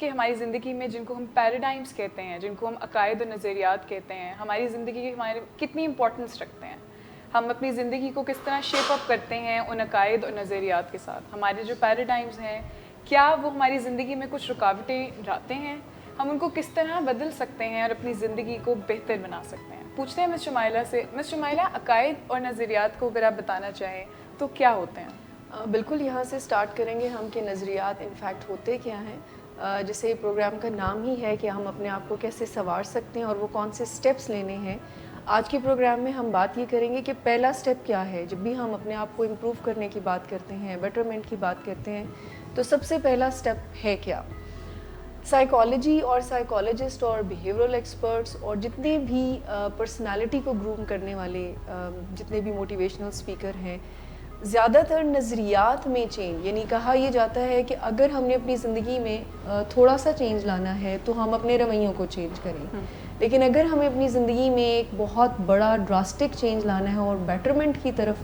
کہ ہماری زندگی میں جن کو ہم پیراڈائمس کہتے ہیں، جن کو ہم عقائد و نظریات کہتے ہیں، ہماری زندگی کی ہمارے کتنی امپورٹنس رکھتے ہیں. ہم اپنی زندگی کو کس طرح شیپ اپ کرتے ہیں ان عقائد اور نظریات کے ساتھ. ہمارے جو پیراڈائمس ہیں کیا وہ ہماری زندگی میں کچھ رکاوٹیں لاتے ہیں؟ ہم ان کو کس طرح بدل سکتے ہیں اور اپنی زندگی کو بہتر بنا سکتے ہیں؟ پوچھتے ہیں مس شمائلہ سے. مس شمائلہ، عقائد اور نظریات کو اگر آپ بتانا چاہیں تو کیا ہوتے ہیں؟ بالکل، یہاں سے سٹارٹ کریں گے ہم کہ نظریات انفیکٹ ہوتے کیا ہیں. جیسے پروگرام کا نام ہی ہے کہ ہم اپنے آپ کو کیسے سنوار سکتے ہیں اور وہ کون سے سٹیپس لینے ہیں. آج کے پروگرام میں ہم بات یہ کریں گے کہ پہلا سٹیپ کیا ہے. جب بھی ہم اپنے آپ کو امپروو کرنے کی بات کرتے ہیں، بیٹرمنٹ کی بات کرتے ہیں، تو سب سے پہلا سٹیپ ہے کیا؟ سائیکالوجی اور سائیکالوجسٹ اور بیہیورل ایکسپرٹس اور جتنے بھی پرسنالٹی کو گروم کرنے والے جتنے بھی موٹیویشنل اسپیکر ہیں، زیادہ تر نظریات میں چینج، یعنی کہا یہ جاتا ہے کہ اگر ہم نے اپنی زندگی میں تھوڑا سا چینج لانا ہے تو ہم اپنے رویوں کو چینج کریں. لیکن اگر ہمیں اپنی زندگی میں ایک بہت بڑا ڈراسٹک چینج لانا ہے اور بیٹرمنٹ کی طرف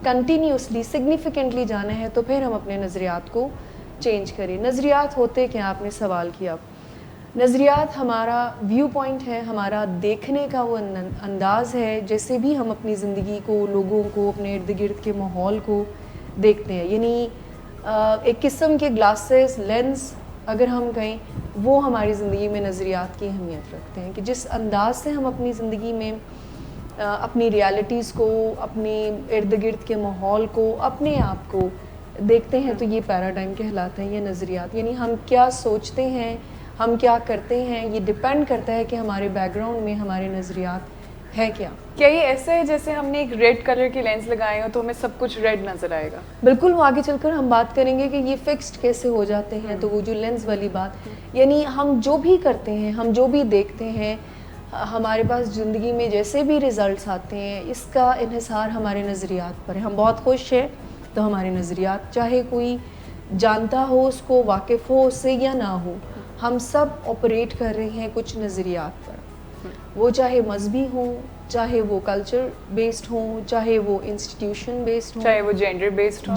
کنٹینیوسلی سگنیفیکنٹلی جانا ہے تو پھر ہم اپنے نظریات کو چینج کریں. نظریات ہوتے کیا؟ آپ نے سوال کیا. نظریات ہمارا ویو پوائنٹ ہے، ہمارا دیکھنے کا وہ انداز ہے جیسے بھی ہم اپنی زندگی کو، لوگوں کو، اپنے ارد گرد کے ماحول کو دیکھتے ہیں. یعنی ایک قسم کے گلاسز، لینس اگر ہم کہیں، وہ ہماری زندگی میں نظریات کی اہمیت رکھتے ہیں کہ جس انداز سے ہم اپنی زندگی میں اپنی ریالٹیز کو، اپنے ارد گرد کے ماحول کو، اپنے آپ کو دیکھتے ہیں تو یہ پیراڈائم کہلاتے ہیں، یہ نظریات. یعنی ہم کیا سوچتے ہیں، ہم کیا کرتے ہیں، یہ ڈپینڈ کرتا ہے کہ ہمارے بیک گراؤنڈ میں ہمارے نظریات ہے کیا. کیا یہ ایسا ہے جیسے ہم نے ایک ریڈ کلر کے لینس لگائے ہو تو ہمیں سب کچھ ریڈ نظر آئے گا؟ بالکل، وہ آگے چل کر ہم بات کریں گے کہ یہ فکسڈ کیسے ہو جاتے ہیں. تو وہ جو لینس والی بات، یعنی ہم جو بھی کرتے ہیں، ہم جو بھی دیکھتے ہیں، ہمارے پاس زندگی میں جیسے بھی ریزلٹس آتے ہیں، اس کا انحصار ہمارے نظریات پر ہے. ہم بہت خوش ہیں تو ہمارے نظریات، چاہے کوئی جانتا ہو اس کو، واقف ہو اس سے یا نہ ہو، ہم سب آپریٹ کر رہے ہیں کچھ نظریات پر. وہ چاہے مذہبی ہوں، چاہے وہ کلچر بیسڈ ہوں، چاہے وہ انسٹیٹیوشن بیسڈ ہوں، چاہے وہ جینڈر بیسڈ ہوں،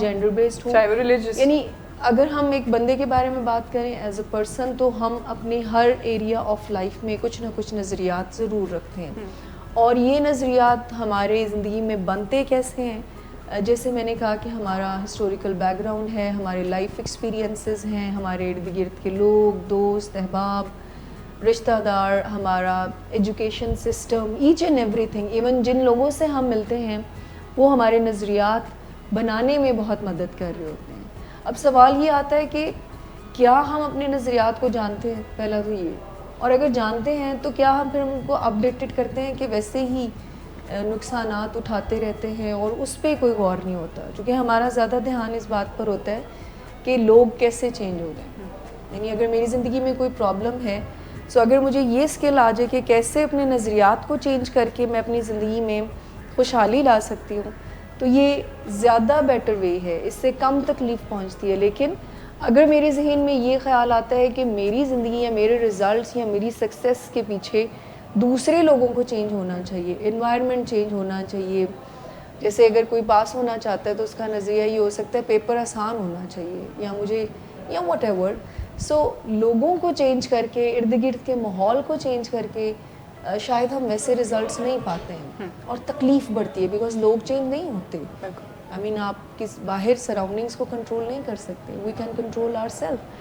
چاہے وہ ریلیجس. یعنی اگر ہم ایک بندے کے بارے میں بات کریں ایز اے پرسن، تو ہم اپنے ہر ایریا آف لائف میں کچھ نہ کچھ نظریات ضرور رکھتے ہیں. اور یہ نظریات ہمارے زندگی میں بنتے کیسے ہیں؟ جیسے میں نے کہا کہ ہمارا ہسٹوریکل بیک گراؤنڈ ہے، ہمارے لائف ایکسپیرینسز ہیں، ہمارے ارد گرد کے لوگ، دوست، احباب، رشتہ دار، ہمارا education system, each and everything. Even جن لوگوں سے ہم ملتے ہیں وہ ہمارے نظریات بنانے میں بہت مدد کر رہے ہوتے ہیں. اب سوال یہ آتا ہے کہ کیا ہم اپنے نظریات کو جانتے ہیں؟ پہلا تو یہ. اور اگر جانتے ہیں تو کیا ہم پھر ان کو اپڈیٹڈ کرتے ہیں کہ ویسے ہی نقصانات اٹھاتے رہتے ہیں اور اس پہ کوئی غور نہیں ہوتا؟ کیونکہ ہمارا زیادہ دھیان اس بات پر ہوتا ہے کہ لوگ کیسے چینج ہو گئے. یعنی اگر میری زندگی میں کوئی پرابلم ہے، سو اگر مجھے یہ اسکل آ جائے کہ کیسے اپنے نظریات کو چینج کر کے میں اپنی زندگی میں خوشحالی لا سکتی ہوں، تو یہ زیادہ بیٹر وے ہے، اس سے کم تکلیف پہنچتی ہے. لیکن اگر میرے ذہن میں یہ خیال آتا ہے کہ میری زندگی یا میرے ریزلٹس یا میری سکسیس کے پیچھے دوسرے لوگوں کو چینج ہونا چاہیے، انوائرمنٹ چینج ہونا چاہیے. جیسے اگر کوئی پاس ہونا چاہتا ہے تو اس کا نظریہ یہ ہو سکتا ہے پیپر آسان ہونا چاہیے، یا مجھے یا واٹ ایور. سو لوگوں کو چینج کر کے، ارد گرد کے ماحول کو چینج کر کے شاید ہم ویسے ریزلٹس نہیں پاتے ہیں اور تکلیف بڑھتی ہے، بیکاز لوگ چینج نہیں ہوتے. آپ کس باہر سراؤنڈنگس کو کنٹرول نہیں کر سکتے. We can control our self.